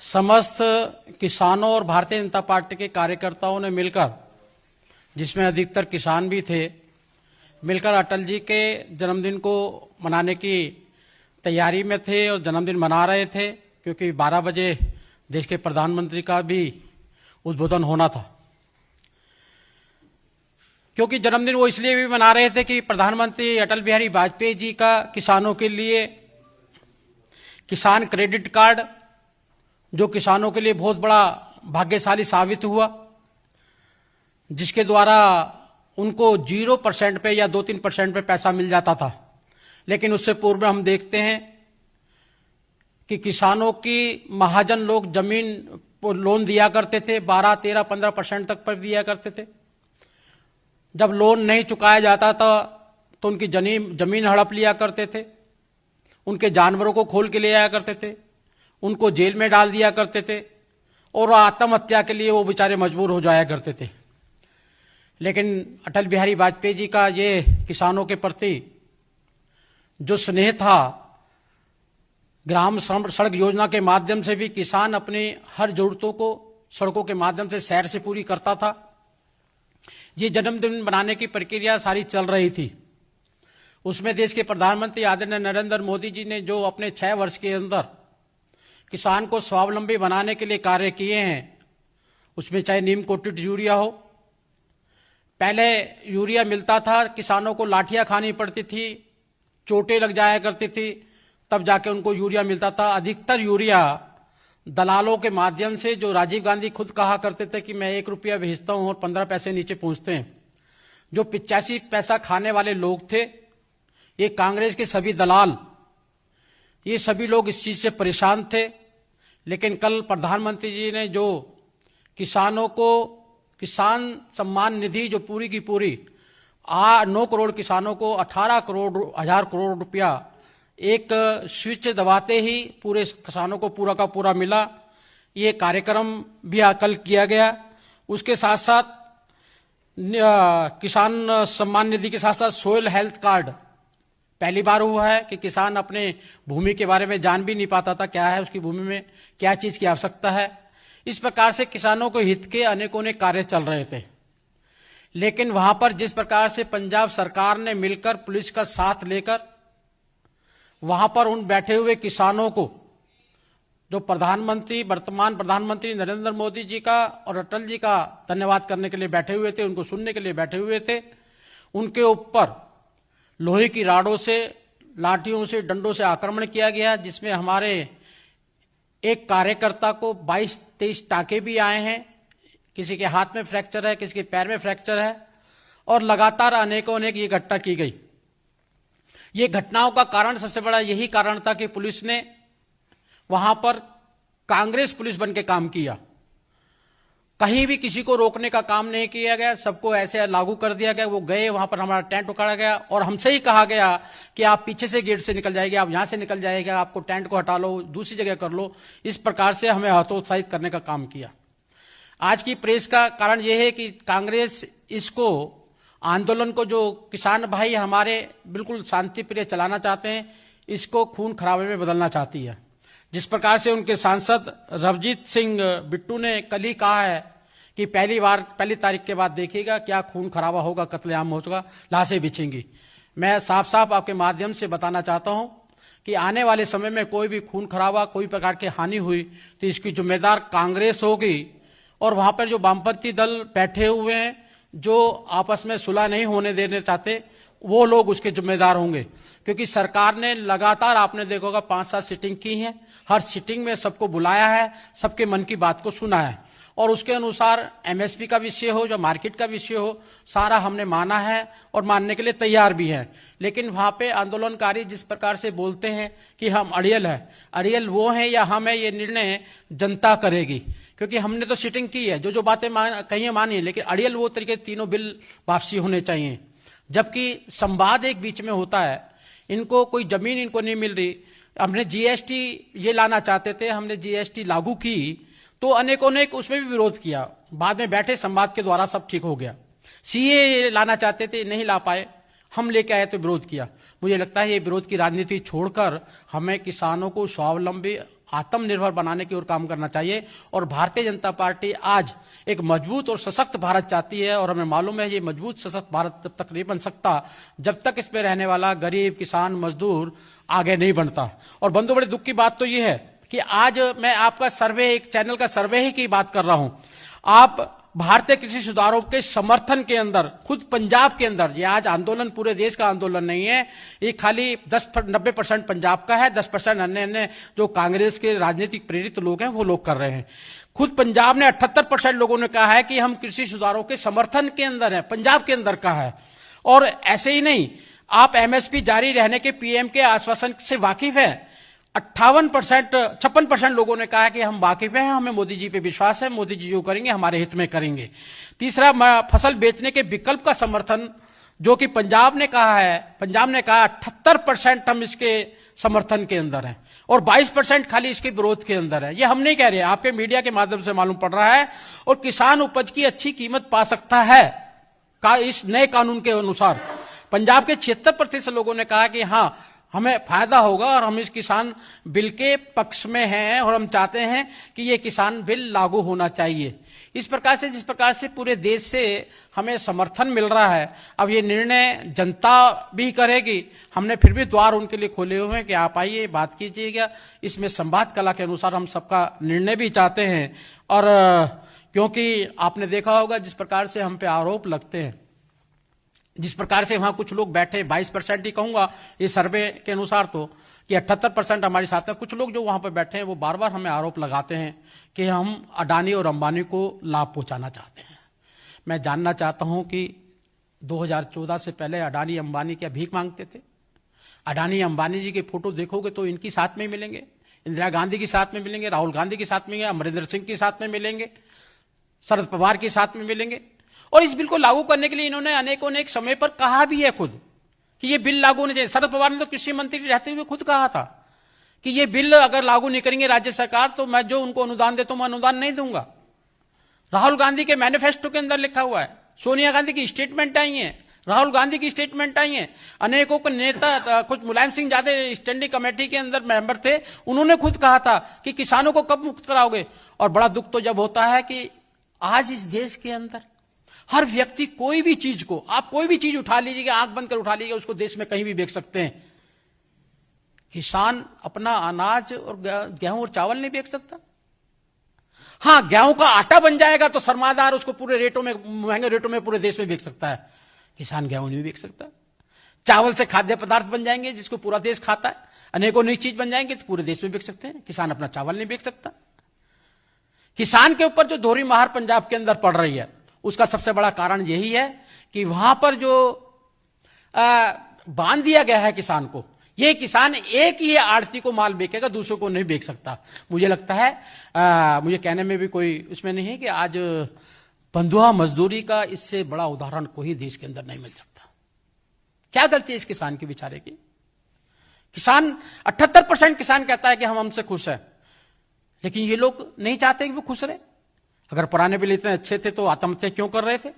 समस्त किसानों और भारतीय जनता पार्टी के कार्यकर्ताओं ने मिलकर, जिसमें अधिकतर किसान भी थे, मिलकर अटल जी के जन्मदिन को मनाने की तैयारी में थे और जन्मदिन मना रहे थे, क्योंकि 12 बजे देश के प्रधानमंत्री का भी उद्बोधन होना था। क्योंकि जन्मदिन वो इसलिए भी मना रहे थे कि प्रधानमंत्री अटल बिहारी वाजपेयी जी का किसानों के लिए किसान क्रेडिट कार्ड, जो किसानों के लिए बहुत बड़ा भाग्यशाली साबित हुआ, जिसके द्वारा उनको 0% पे या 2-3% पे पैसा मिल जाता था। लेकिन उससे पूर्व हम देखते हैं कि किसानों की महाजन लोग जमीन लोन दिया करते थे, 12, 13, 15% तक पर दिया करते थे। जब लोन नहीं चुकाया जाता था तो उनकी जमीन हड़प लिया करते थे, उनके जानवरों को खोल के ले आया करते थे, उनको जेल में डाल दिया करते थे और आत्महत्या के लिए वो बेचारे मजबूर हो जाया करते थे। लेकिन अटल बिहारी वाजपेयी जी का ये किसानों के प्रति जो स्नेह था, ग्राम सड़क योजना के माध्यम से भी किसान अपनी हर जरूरतों को सड़कों के माध्यम से शहर से पूरी करता था। ये जन्मदिन मनाने की प्रक्रिया सारी चल रही थी। उसमें देश के प्रधानमंत्री आदरणीय नरेंद्र मोदी जी ने जो अपने 6 वर्ष के अंदर किसान को स्वावलंबी बनाने के लिए कार्य किए हैं, उसमें चाहे नीम कोटेड यूरिया हो, पहले यूरिया मिलता था, किसानों को लाठियां खानी पड़ती थी, चोटें लग जाया करती थी, तब जाके उनको यूरिया मिलता था। अधिकतर यूरिया दलालों के माध्यम से, जो राजीव गांधी खुद कहा करते थे कि मैं 1 रुपया भेजता हूं और 15 पैसे नीचे पहुंचते हैं, जो 85 पैसा खाने वाले लोग थे, ये कांग्रेस के सभी दलाल, ये सभी लोग इस चीज से परेशान थे। लेकिन कल प्रधानमंत्री जी ने जो किसानों को किसान सम्मान निधि, जो पूरी की पूरी 9 करोड़ किसानों को 18 करोड़ रुपया एक स्विच दबाते ही पूरे किसानों को पूरा का पूरा मिला, ये कार्यक्रम भी कल किया गया। उसके साथ साथ किसान सम्मान निधि के साथ साथ सोयल हेल्थ कार्ड पहली बार हुआ है कि किसान अपने भूमि के बारे में जान भी नहीं पाता था, क्या है उसकी भूमि में क्या चीज की आवश्यकता है। इस प्रकार से किसानों को हित के अनेकों कार्य चल रहे थे। लेकिन वहां पर जिस प्रकार से पंजाब सरकार ने मिलकर पुलिस का साथ लेकर वहां पर उन बैठे हुए किसानों को, जो वर्तमान प्रधानमंत्री नरेंद्र मोदी जी का और अटल जी का धन्यवाद करने के लिए बैठे हुए थे, उनको सुनने के लिए बैठे हुए थे, उनके ऊपर लोहे की राडों से, लाठियों से, डंडों से आक्रमण किया गया, जिसमें हमारे एक कार्यकर्ता को 22-23 टाके भी आए हैं। किसी के हाथ में फ्रैक्चर है, किसी के पैर में फ्रैक्चर है और लगातार अनेकों ये घटना की गई। ये घटनाओं का कारण, सबसे बड़ा यही कारण था कि पुलिस ने वहां पर कांग्रेस पुलिस बन के काम किया। कहीं भी किसी को रोकने का काम नहीं किया गया, सबको ऐसे लागू कर दिया गया। वो गए, वहां पर हमारा टेंट उखाड़ा गया और हमसे ही कहा गया कि आप पीछे से गेट से निकल जाएंगे, आप यहां से निकल जाएंगे, आपको टेंट को हटा लो, दूसरी जगह कर लो। इस प्रकार से हमें हतोत्साहित करने का काम किया। आज की प्रेस का कारण यह है कि कांग्रेस इसको आंदोलन को, जो किसान भाई हमारे बिल्कुल शांति प्रिय चलाना चाहते हैं, इसको खून खराबे में बदलना चाहती है। जिस प्रकार से उनके सांसद रवजीत सिंह बिट्टू ने कल ही कहा है कि पहली तारीख के बाद देखिएगा क्या खून खराबा होगा, कत्लेआम होगा, लाशें बिछेंगी। मैं साफ साफ आपके माध्यम से बताना चाहता हूं कि आने वाले समय में कोई भी खून खराबा, कोई प्रकार की हानि हुई तो इसकी जिम्मेदार कांग्रेस होगी। और वहां पर जो वामपंथी दल बैठे हुए हैं, जो आपस में सुलह नहीं होने देने चाहते, वो लोग उसके जिम्मेदार होंगे। क्योंकि सरकार ने लगातार, आपने देखा होगा, 5-7 सीटिंग की है। हर सीटिंग में सबको बुलाया है, सबके मन की बात को सुना है और उसके अनुसार एमएसपी का विषय हो, जो मार्केट का विषय हो, सारा हमने माना है और मानने के लिए तैयार भी है। लेकिन वहां पे आंदोलनकारी जिस प्रकार से बोलते हैं कि हम अड़ियल है, अड़ियल वो है या हम है, ये निर्णय जनता करेगी। क्योंकि हमने तो सीटिंग की है, जो बातें कही मानी है, लेकिन अड़ियल वो तरीके तीनों बिल वापसी होने चाहिए। जबकि संवाद एक बीच में होता है, इनको कोई जमीन इनको नहीं मिल रही। हमने जीएसटी ये लाना चाहते थे, हमने जीएसटी लागू की तो अनेकों ने उसमें भी विरोध किया। बाद में बैठे संवाद के द्वारा सब ठीक हो गया। सीए लाना चाहते थे, नहीं ला पाए, हम लेके आए तो विरोध किया। मुझे लगता है ये विरोध की राजनीति छोड़कर हमें किसानों को स्वावलंबी आत्मनिर्भर बनाने की ओर काम करना चाहिए। और भारतीय जनता पार्टी आज एक मजबूत और सशक्त भारत चाहती है, और हमें मालूम है ये मजबूत सशक्त भारत तब तक नहीं बन सकता जब तक इसमें रहने वाला गरीब, किसान, मजदूर आगे नहीं बनता। और बंधु, बड़े दुख की बात तो ये है कि आज मैं आपका सर्वे, एक चैनल का सर्वे ही की बात कर रहा हूं। आप भारतीय कृषि सुधारों के समर्थन के अंदर, खुद पंजाब के अंदर, ये आज आंदोलन पूरे देश का आंदोलन नहीं है, ये खाली 90% पंजाब का है, 10% अन्य जो कांग्रेस के राजनीतिक प्रेरित लोग हैं वो लोग कर रहे हैं। खुद पंजाब ने 78% लोगों ने कहा है कि हम कृषि सुधारों के समर्थन के अंदर हैं, पंजाब के अंदर का है। और ऐसे ही नहीं, आप एमएसपी जारी रहने के पीएम के आश्वासन से वाकिफ है। 56% लोगों ने कहा कि हम वाकिफ हैं, हमें मोदी जी पे विश्वास है, मोदी जी जो करेंगे हमारे हित में करेंगे। तीसरा, फसल बेचने के विकल्प का समर्थन जो कि पंजाब ने कहा है, पंजाब ने कहा 78% हम इसके समर्थन के अंदर हैं और 22% खाली इसके विरोध के अंदर है। ये हम नहीं कह रहे, आपके मीडिया के माध्यम से मालूम पड़ रहा है। और किसान उपज की अच्छी कीमत पा सकता है इस नए कानून के अनुसार। पंजाब के 76% लोगों ने कहा कि हां, हमें फायदा होगा और हम इस किसान बिल के पक्ष में हैं और हम चाहते हैं कि ये किसान बिल लागू होना चाहिए। इस प्रकार से, जिस प्रकार से पूरे देश से हमें समर्थन मिल रहा है, अब ये निर्णय जनता भी करेगी। हमने फिर भी द्वार उनके लिए खोले हुए हैं कि आप आइए, बात कीजिएगा। इसमें संवाद कला के अनुसार हम सबका निर्णय भी चाहते हैं। और क्योंकि आपने देखा होगा जिस प्रकार से हम पे आरोप लगते हैं, जिस प्रकार से वहां कुछ लोग बैठे, 22% ही कहूंगा ये सर्वे के अनुसार, तो कि 78% हमारे साथ है। कुछ लोग जो वहां पर बैठे हैं वो बार बार हमें आरोप लगाते हैं कि हम अडानी और अंबानी को लाभ पहुंचाना चाहते हैं। मैं जानना चाहता हूं कि 2014 से पहले अडानी अंबानी क्या भीख मांगते थे? अडानी अंबानी जी के फोटो देखोगे तो इनकी साथ में मिलेंगे, इंदिरा गांधी के साथ में मिलेंगे, राहुल गांधी के साथ में मिलेंगे, अमरिंदर सिंह के साथ में मिलेंगे, शरद पवार के साथ में मिलेंगे। और इस बिल को लागू करने के लिए इन्होंने अनेक समय पर कहा भी है खुद कि ये बिल लागू होने चाहिए। शरद पवार ने तो कृषि मंत्री रहते हुए खुद कहा था कि ये बिल अगर लागू नहीं करेंगे राज्य सरकार तो मैं जो उनको अनुदान देता हूं मैं अनुदान नहीं दूंगा। राहुल गांधी के मैनिफेस्टो के अंदर लिखा हुआ है, सोनिया गांधी की स्टेटमेंट आई है, राहुल गांधी की स्टेटमेंट आई है, अनेकों के नेता, कुछ मुलायम सिंह यादव स्टैंडिंग कमेटी के अंदर मेंबर थे, उन्होंने खुद कहा था कि किसानों को कब मुक्त कराओगे। और बड़ा दुख तो जब होता है कि आज इस देश के अंदर हर व्यक्ति कोई भी चीज को, आप कोई भी चीज उठा लीजिएगा, आंख बंद कर उठा लीजिएगा, उसको देश में कहीं भी बेच सकते हैं। किसान अपना अनाज और गेहूं और चावल नहीं बेच सकता। हां, गेहूं का आटा बन जाएगा तो सरमादार उसको पूरे रेटों में, महंगे रेटों में पूरे देश में बेच सकता है। किसान गेहूं नहीं बेच सकता। चावल से खाद्य पदार्थ बन जाएंगे जिसको पूरा देश खाता है, अनेकों नई चीज बन जाएंगे तो पूरे देश में बेच सकते हैं। किसान अपना चावल नहीं बेच सकता। किसान के ऊपर जो दोहरी महार पंजाब के अंदर पड़ रही है उसका सबसे बड़ा कारण यही है कि वहां पर जो बांध दिया गया है किसान को, ये किसान एक ही आड़ती को माल बेचेगा, दूसरों को नहीं बेच सकता। मुझे लगता है, मुझे कहने में भी कोई उसमें नहीं है कि आज बंधुआ मजदूरी का इससे बड़ा उदाहरण कोई देश के अंदर नहीं मिल सकता। क्या गलती है इस किसान के बेचारे की? किसान 78% किसान कहता है कि हम हमसे खुश है, लेकिन ये लोग नहीं चाहते कि वो खुश रहे। अगर पुराने बिल इतने अच्छे थे तो आत्महत्या क्यों कर रहे थे?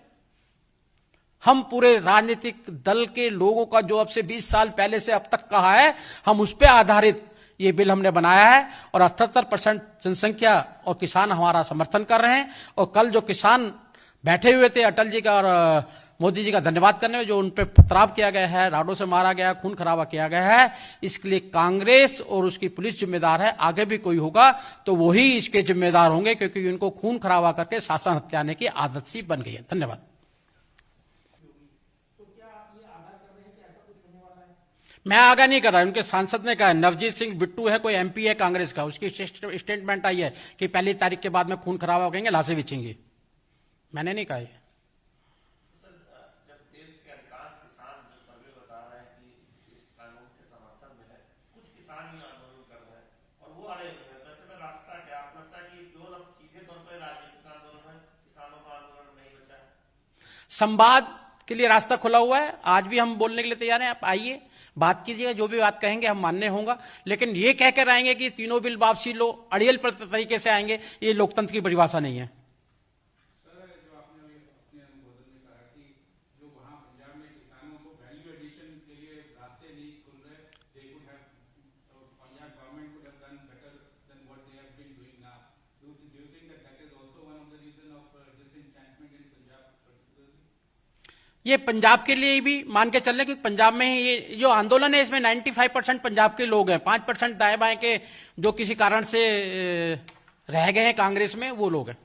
हम पूरे राजनीतिक दल के लोगों का जो अब से 20 साल पहले से अब तक कहा है, हम उस पर आधारित ये बिल हमने बनाया है और 78% जनसंख्या और किसान हमारा समर्थन कर रहे हैं। और कल जो किसान बैठे हुए थे अटल जी का और मोदी जी का धन्यवाद करने में, जो उन पर पथराव किया गया है, राडों से मारा गया, खून खराबा किया गया है, इसके लिए कांग्रेस और उसकी पुलिस जिम्मेदार है। आगे भी कोई होगा तो वही इसके जिम्मेदार होंगे, क्योंकि उनको खून खराबा करके शासन हत्याने की आदत सी बन गई है। धन्यवाद। मैं आगाह नहीं कर रहा, उनके सांसद ने कहा, नवजीत सिंह बिट्टू है, कोई एमपी है कांग्रेस का, उसकी स्टेटमेंट आई है कि पहली तारीख के बाद में खून खराबा करेंगे, लाशें बिछेंगे। मैंने नहीं कहा। संवाद के लिए रास्ता खुला हुआ है, आज भी हम बोलने के लिए तैयार हैं। आप आइए, बात कीजिएगा, जो भी बात कहेंगे हम मानने होगा, लेकिन ये कहकर आएंगे कि तीनों बिल वापसी लो, अड़ियल तरीके से आएंगे, ये लोकतंत्र की परिभाषा नहीं है। ये पंजाब के लिए भी मान के चल रहे, क्योंकि पंजाब में ही ये जो आंदोलन है इसमें 95% पंजाब के लोग हैं, 5% दाएं बाएं के जो किसी कारण से रह गए हैं कांग्रेस में, वो लोग हैं।